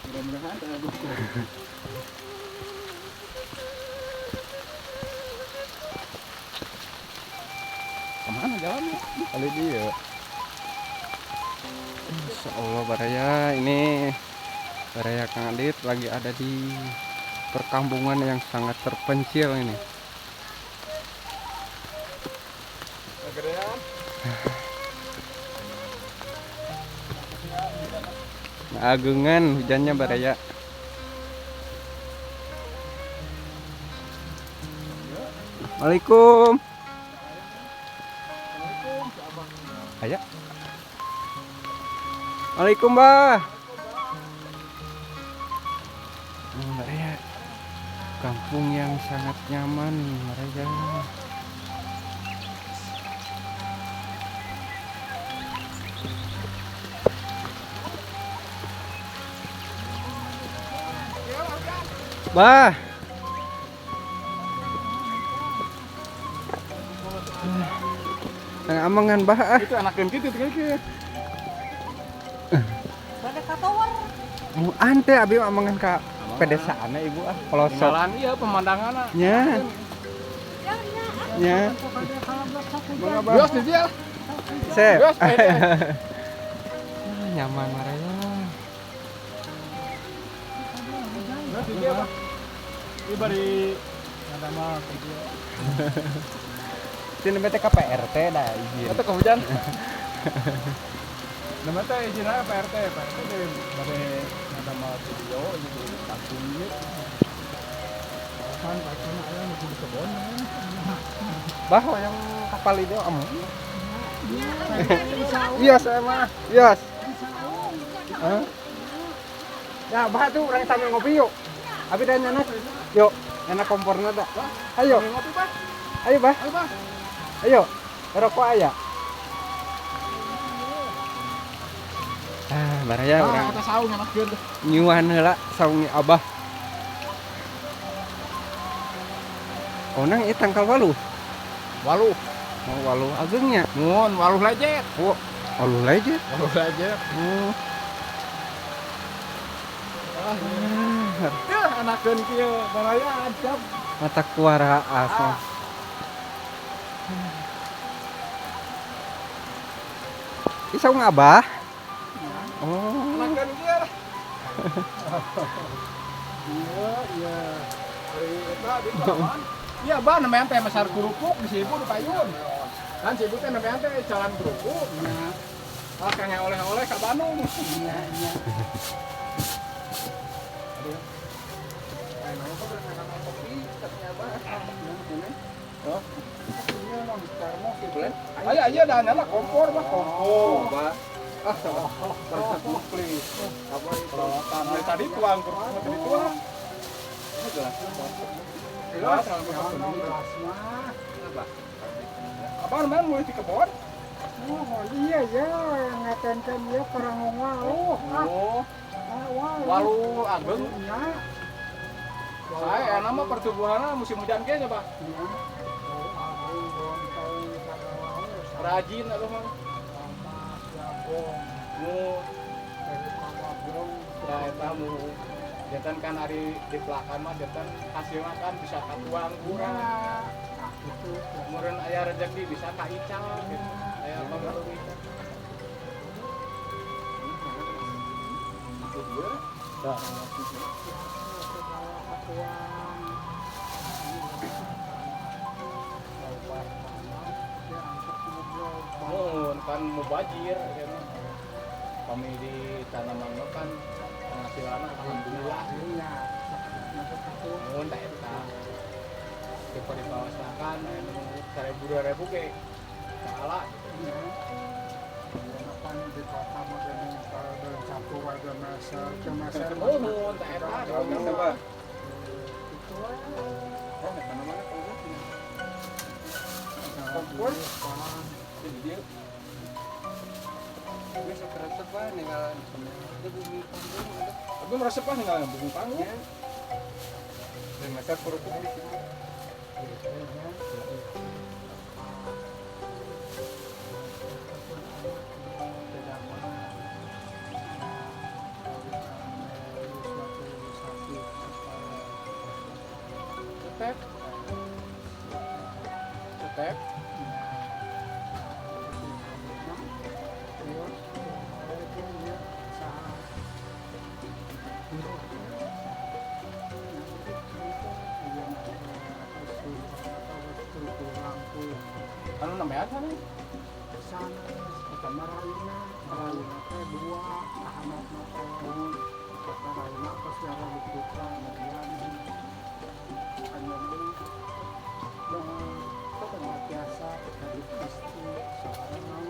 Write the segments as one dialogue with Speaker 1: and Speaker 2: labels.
Speaker 1: Mudah-mudahan terlalu. Kemana jalannya?
Speaker 2: Kali dia. Insya Allah Baraya, ini Baraya Kang Adit lagi ada di perkampungan yang sangat terpencil ini.
Speaker 1: Kegedean.
Speaker 2: Agungan hujannya Baraya. Waalaikumsalam. Ayo. Waalaikumsalam, Mbah. Baraya. Kampung yang sangat nyaman, Baraya. Bah. Yang amangan bah ah.
Speaker 1: Itu anakeun kitu teh kieu.
Speaker 3: Bade katawar.
Speaker 2: Ante abi amangan ka pedesaan ibu ah. Kalau sok
Speaker 1: Tinggalan ieu pemandanganna.
Speaker 2: nya. Nya.
Speaker 1: Bios di dia.
Speaker 2: Sep.
Speaker 1: Bios.
Speaker 2: Nyaman marahnya.
Speaker 1: Bios di dia, Pak. Ieu bari ada mah kieu.
Speaker 2: Sini bete ka PRT dah izin.
Speaker 1: Eta kehujan. Nama teh izin apa PRT teh bade ada mah video gitu kampung ieu. Kan bacana aya nu di kebon.
Speaker 2: Bah yang kapal itu amung. Iya saya mah. Yes. Hah? Ya, bah tuh orang sambil ngopi yuk. Abi dan nyanas. Yuk, enak kompornya dah. Ayo.
Speaker 1: Ngopi, Pak.
Speaker 2: Ayo, bah.
Speaker 1: Ayo, Pak.
Speaker 2: Ayo. Rokok aya. Ah, baraya urang
Speaker 1: Eta saung enakeun teh.
Speaker 2: nyuan heula saung Abah. Onang ieu tangkal 8.
Speaker 1: Waluh.
Speaker 2: Mau 8 agengnya.
Speaker 1: Mun waluh lecet.
Speaker 2: Oh, waluh lejet.
Speaker 1: Waluh lecet.
Speaker 2: Oh.
Speaker 1: Teh anakeun kieu baraya adab.
Speaker 2: Mata kuara asal. Ih, saung Abah. Oh.
Speaker 1: Anakeun kieu. Iya, iya. Hari eta di Baman. Iya, Bah namanya teh Masar Kerupuk di Sibu di Payun. Kan Sibu teh namanya teh Jalan Kerupuk. Nah, ah kayaknya oleh-oleh ke Bandung. Iya, iya. Aduh. Kayak nama kok dengan kopi katanya Bah. Oh. Ini mah termos gitu. Ayo aja dah nyala kompor Bah, kompor, Bah. Ah, terus please. Apa itu? Dari tadi tuang kerupuk tadi tuang. Ini gelas. Gelas, gelas mah. Apa namanya mulai di kebon?
Speaker 3: Oh iya ya, ngaten-ten ya perang walu.
Speaker 1: Oh, walu ageng.
Speaker 3: Ya.
Speaker 1: Saya nama pertumbuhannya musim hujan kayaknya Pak. Rajin atau mah? Ya eta mu jantan kan hari di pelakan mah jantan hasilnya kan bisa katuang kurang. Kemudian aya rezeki bisa ka ical gitu. Aya apa baru ical. Kan mubajir kan. Kami di tanaman mah kan penghasilannya alhamdulillah. Mun tak eta. Daripada dibawasakan anu 1.000-2.000 ge salah gitu.
Speaker 3: Pan di kota mah dengan kalau satu warga masa ke masa.
Speaker 1: Oh, mun tak eta.
Speaker 2: Bisa, Pak.
Speaker 3: Itu
Speaker 1: Oh, tanaman kalau gitu.
Speaker 3: kompor.
Speaker 1: Jadi dia
Speaker 2: Bisa keresep Pak ninggalan itu bumi panggung ada.
Speaker 1: tapi merasa pas enggak bumi panggung.
Speaker 2: Dan masa kerupuk di sini.
Speaker 1: Step. Step. Ano namanya sana?
Speaker 3: Sana kita marayuna teh dua anak teh marayuna pas darah diputra kemudian hanya dulu ketemu biasa dari istri seorang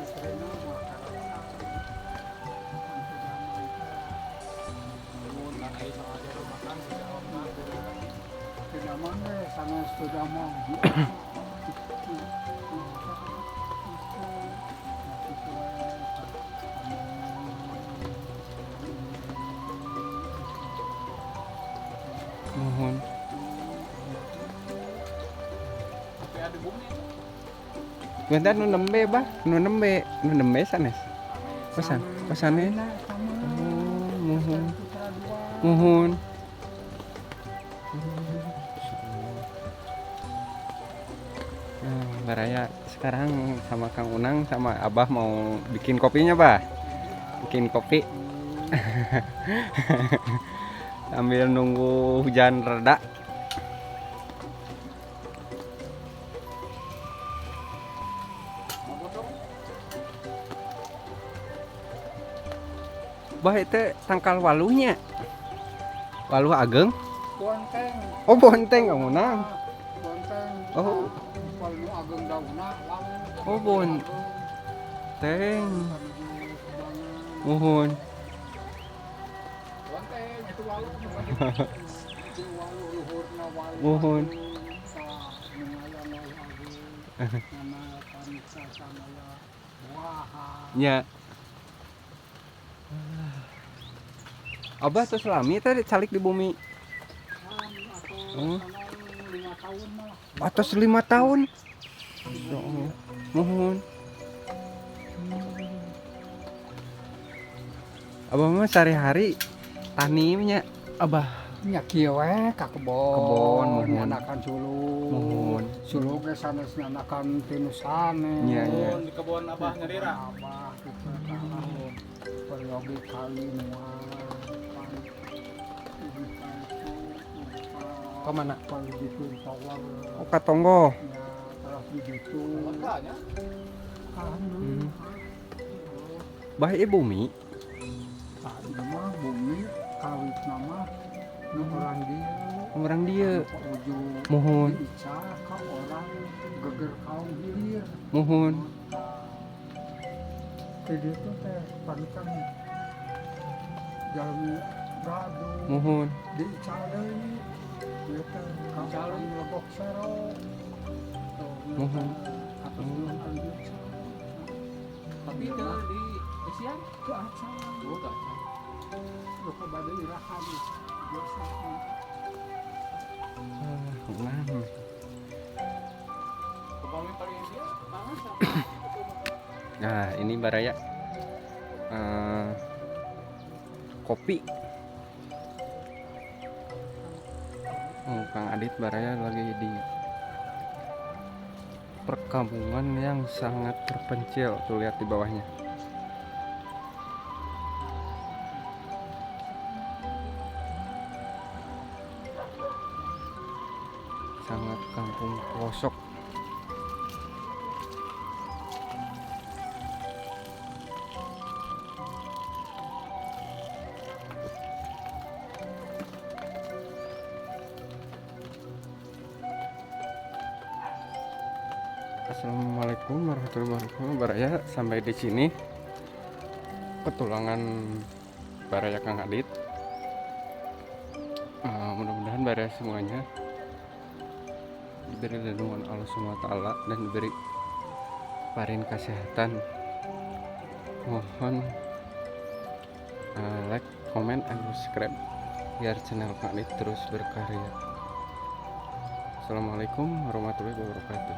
Speaker 3: istrinya makarasa untuk zaman tidak mana sana sudah mau
Speaker 2: Mohon.
Speaker 1: Tapi ada bumi.
Speaker 2: Bentar nu nembe bah, nu nembe sanes. Pesannya. Oh, mohon. Mohon. Baraya sekarang sama Kang Unang sama Abah mau bikin kopinya, Bah. Bikin kopi. Sambil nunggu hujan reda. Bah itu tangkal waluhnya. Waluh ageng.
Speaker 3: bonteng
Speaker 2: Oh, bonteng Kang Unang.
Speaker 3: bonteng
Speaker 2: Oh.
Speaker 3: kalau ageng dauna lalu
Speaker 2: Oh, bonteng. Mohon.
Speaker 1: Bonteng itu walu.
Speaker 2: Mohon. Ya. Abah tuh selami tadi calik di bumi. Oh. Atas 5 tahun. Ya Allah. Mohon. Abah mah sehari-hari taninya Abah.
Speaker 3: nya kieu we ka
Speaker 2: Kebon,
Speaker 3: kebon
Speaker 2: mohon.
Speaker 3: nyanakan suluk
Speaker 2: Mohon.
Speaker 3: suluk ge sanes nyanakan tinusane
Speaker 2: Iya, iya.
Speaker 1: Di kebun Abah Nyerira.
Speaker 3: abah kita tahu peryogi kali mual
Speaker 2: Ke mana?
Speaker 3: kalau gitu power
Speaker 2: Oh, Katonggo.
Speaker 3: ya terus begitu
Speaker 1: Makanya.
Speaker 2: Hmm. Bah ieu bumi.
Speaker 3: mah bumi kawit nama nu orang dia
Speaker 2: Orang dia.
Speaker 3: ke ujung
Speaker 2: Mohon.
Speaker 3: Ica ka orang geger kaum hilir
Speaker 2: Mohon.
Speaker 3: jadi itu teh panikan jalan gado
Speaker 2: Mohon.
Speaker 3: di Ica deui ieu teh ka orang lebok sero
Speaker 2: Mohon.
Speaker 1: Tapi itu di Asian.
Speaker 3: ke aca
Speaker 1: Oh, enggak.
Speaker 3: lu ka bade irahan biasa
Speaker 2: Unang.
Speaker 1: Kebun paling dia tangan sama.
Speaker 2: Nah, ini Baraya. Kopi. Oh, Kang Adit Baraya lagi di perkampungan yang sangat terpencil. Tuh lihat di bawahnya. Sangat kampung pelosok. Assalamualaikum warahmatullahi wabarakatuh. Baraya sampai di sini petualangan Baraya Kang Adit. Mudah-mudahan Baraya semuanya diberi lindungan Allah SWT dan diberi parin kesehatan. Mohon like, comment, and subscribe biar channel Kang Adit terus berkarya. Assalamualaikum warahmatullahi wabarakatuh.